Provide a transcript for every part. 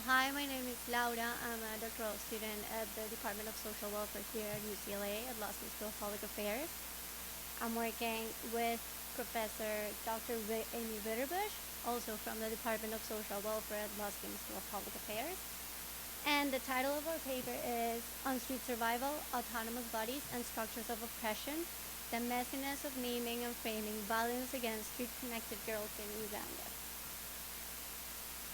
Hi, my name is Laura. I'm a doctoral student at the Department of Social Welfare here at UCLA at Law School of Public Affairs. I'm working with Professor Dr. Amy Witterbush, also from the Department of Social Welfare at Law School of Public Affairs. And the title of our paper is On Street Survival, Autonomous Bodies and Structures of Oppression, the Messiness of Naming and Framing Violence Against Street-Connected Girls in Uganda.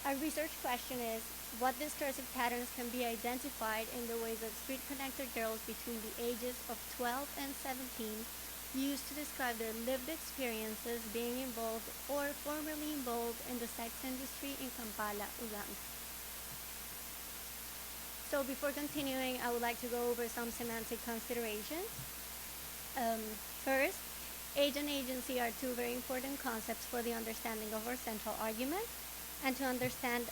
Our research question is, what discursive patterns can be identified in the ways that street-connected girls between the ages of 12 and 17 use to describe their lived experiences being involved or formerly involved in the sex industry in Kampala, Uganda. So before continuing, I would like to go over some semantic considerations. First, age and agency are two very important concepts for the understanding of our central argument, and to understand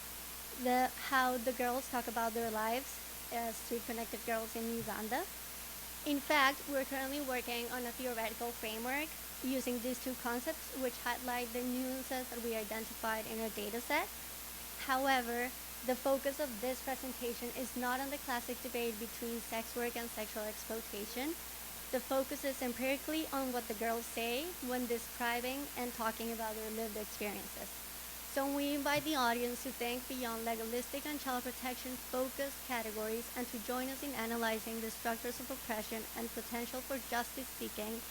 how the girls talk about their lives as street-connected girls in Uganda. In fact, we're currently working on a theoretical framework using these two concepts, which highlight the nuances that we identified in our data set. However, the focus of this presentation is not on the classic debate between sex work and sexual exploitation. The focus is empirically on what the girls say when describing and talking about their lived experiences. So we invite the audience to think beyond legalistic and child protection focused categories and to join us in analyzing the structures of oppression and potential for justice seeking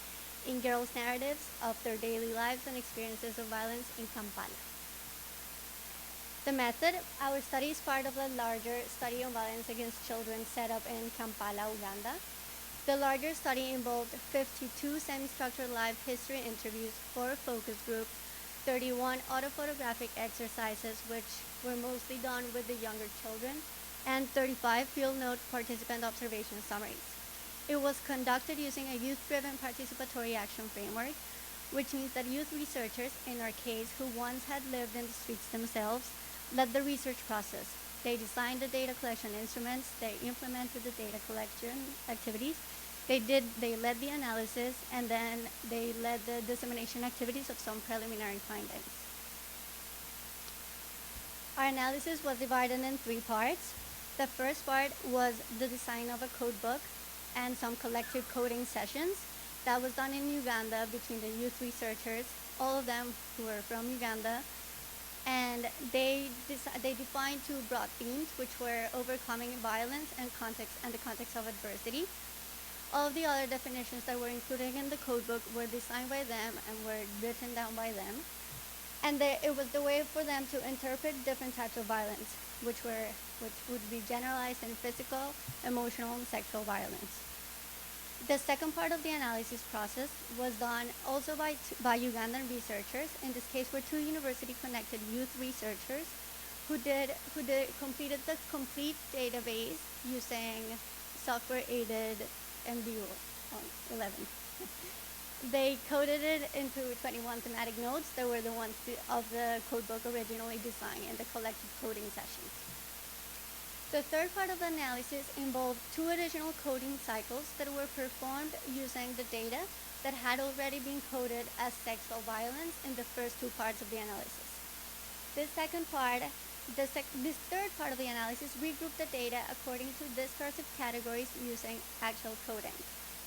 in girls' narratives of their daily lives and experiences of violence in Kampala. The method, our study is part of a larger study on violence against children set up in Kampala, Uganda. The larger study involved 52 semi-structured live history interviews, 4 focus groups, 31 autophotographic exercises, which were mostly done with the younger children, and 35 field note participant observation summaries. It was conducted using a youth-driven participatory action framework, which means that youth researchers, in our case, who once had lived in the streets themselves, led the research process. They designed the data collection instruments, they implemented the data collection activities, they led the analysis, and then they led the dissemination activities of some preliminary findings. Our analysis was divided in 3 parts. The first part was the design of a code book and some collective coding sessions. That was done in Uganda between the youth researchers, all of them who were from Uganda, and they defined 2 broad themes, which were overcoming violence and the context of adversity. All of the other definitions that were included in the codebook were designed by them and were written down by them. And it was the way for them to interpret different types of violence, which would be generalized in physical, emotional, and sexual violence. The second part of the analysis process was done also by Ugandan researchers. In this case, were 2 university-connected youth researchers who completed the complete database using software-aided MBO on 11. They coded it into 21 thematic nodes that were the ones of the codebook originally designed in the collective coding sessions. The third part of the analysis involved 2 additional coding cycles that were performed using the data that had already been coded as sexual violence in the first 2 parts of the analysis. This third part of the analysis regrouped the data according to discursive categories using actual coding.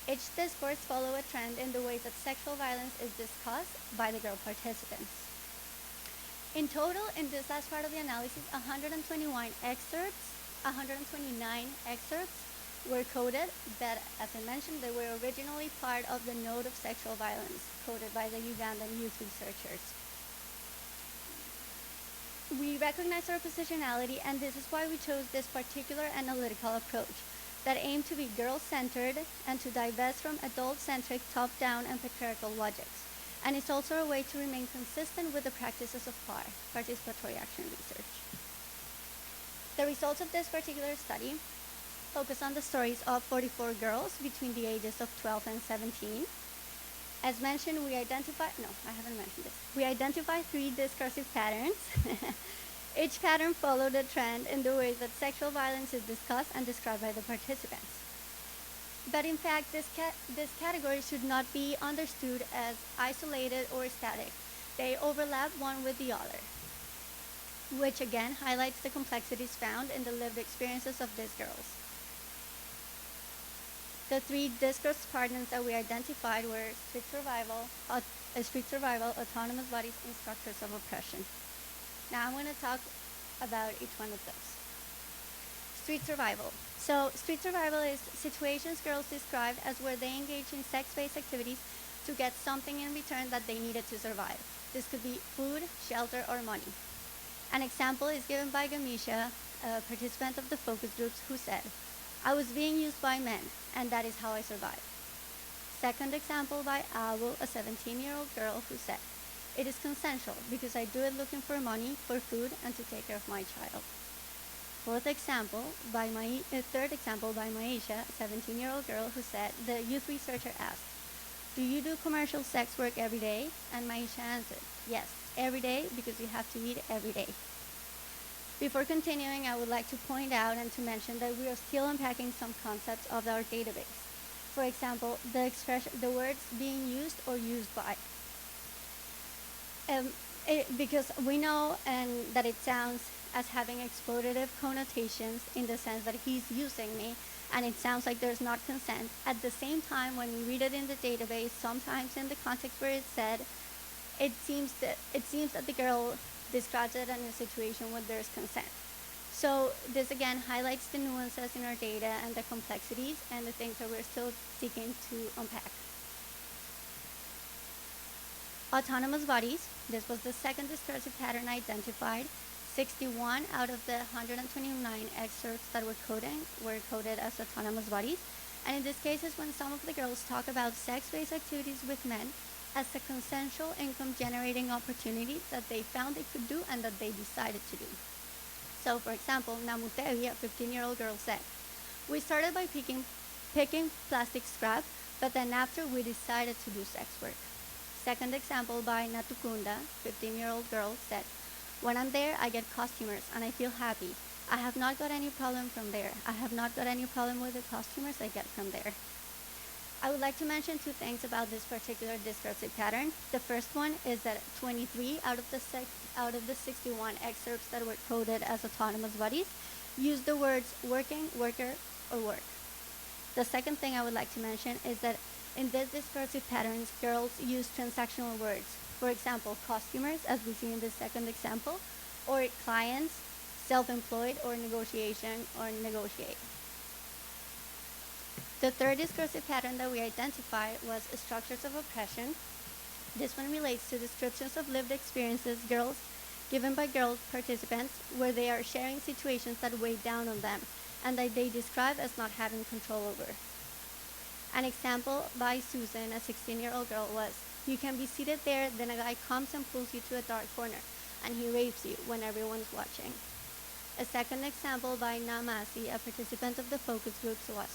Each discourse followed a trend in the ways that sexual violence is discussed by the girl participants. In total, in this last part of the analysis, 129 excerpts were coded that, as I mentioned, they were originally part of the node of sexual violence coded by the Ugandan youth researchers. We recognize our positionality, and this is why we chose this particular analytical approach that aimed to be girl-centered and to divest from adult-centric top-down and patriarchal logics. And it's also a way to remain consistent with the practices of PAR, participatory action research. The results of this particular study focus on the stories of 44 girls between the ages of 12 and 17. As mentioned, we identified 3 discursive patterns. Each pattern followed a trend in the ways that sexual violence is discussed and described by the participants. But in fact, this category should not be understood as isolated or static. They overlap one with the other. which again highlights the complexities found in the lived experiences of these girls. The three discourse partners that we identified were street survival, autonomous bodies, and structures of oppression. Now I'm going to talk about each one of those. Street survival. So street survival is situations girls described as where they engage in sex-based activities to get something in return that they needed to survive. This could be food, shelter, or money. An example is given by Gamisha, a participant of the focus groups, who said, "I was being used by men, and that is how I survived." Second example by Abu, a 17-year-old girl, who said, "It is consensual because I do it looking for money, for food, and to take care of my child." Third example by Maisha, a 17-year-old girl, who said, the youth researcher asked, "Do you do commercial sex work every day?" And Maisha answered, "Yes, every day, because you have to eat every day." Before continuing, I would like to point out and to mention that we are still unpacking some concepts of our database. For example, the words "being used" or "used by." Because we know that it sounds as having exploitative connotations in the sense that he's using me, and it sounds like there's not consent. At the same time, when we read it in the database, sometimes in the context where it's said, it seems that the girl describes it in a situation where there's consent. So this again highlights the nuances in our data and the complexities and the things that we're still seeking to unpack. Autonomous bodies. This was the second discursive pattern identified. 61 out of the 129 excerpts that were coded as autonomous bodies. And in this case is when some of the girls talk about sex-based activities with men as a consensual income-generating opportunity that they found they could do and that they decided to do. So, for example, Namutevi, a 15-year-old girl, said, "We started by picking plastic scrap, but then after we decided to do sex work." Second example by Natukunda, 15-year-old girl, said, "When I'm there, I get costumers and I feel happy. I have not got any problem from there. I have not got any problem with the costumers I get from there." I would like to mention two things about this particular discursive pattern. The first one is that 23 out of the 61 excerpts that were coded as autonomous bodies used the words working, worker, or work. The second thing I would like to mention is that in these discursive patterns, girls use transactional words. For example, costumers, as we see in the second example, or clients, self-employed, or negotiation, or negotiate. The third discursive pattern that we identified was structures of oppression. This one relates to descriptions of lived experiences given by girl participants where they are sharing situations that weigh down on them and that they describe as not having control over. An example by Susan, a 16-year-old girl, was, "You can be seated there, then a guy comes and pulls you to a dark corner, and he rapes you when everyone's watching." A second example by Namasi, a participant of the focus groups, was,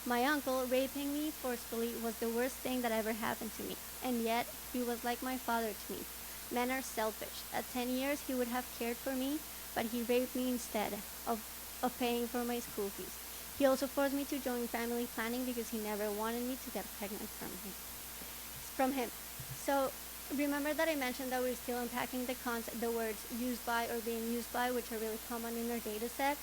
"My uncle raping me forcefully was the worst thing that ever happened to me, and yet he was like my father to me. Men are selfish. At 10 years he would have cared for me, but he raped me instead of paying for my school fees. He also forced me to join family planning because he never wanted me to get pregnant from him." So remember that I mentioned that we're still unpacking the words used by or being used by, which are really common in our data set.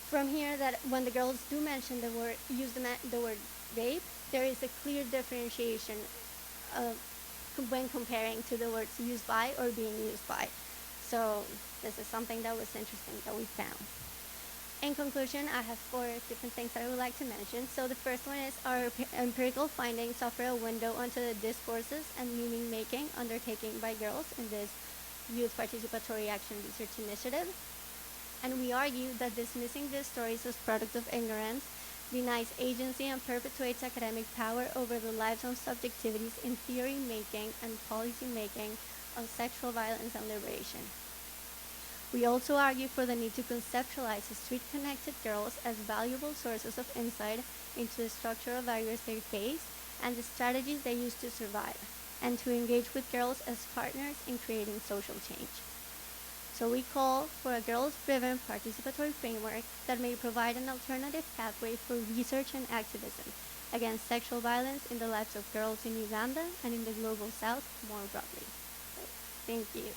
From here, that when the girls do mention the word rape, there is a clear differentiation when comparing to the words used by or being used by. So this is something that was interesting that we found. In conclusion, I have 4 different things that I would like to mention. So the first one is our empirical findings offer a window onto the discourses and meaning making undertaken by girls in this Youth Participatory Action Research Initiative. And we argue that dismissing these stories as products of ignorance denies agency and perpetuates academic power over the lives and subjectivities in theory making and policy making on sexual violence and liberation. We also argue for the need to conceptualize street-connected girls as valuable sources of insight into the structural barriers they face and the strategies they use to survive, and to engage with girls as partners in creating social change. So we call for a girls-driven participatory framework that may provide an alternative pathway for research and activism against sexual violence in the lives of girls in Uganda and in the Global South more broadly. So, thank you.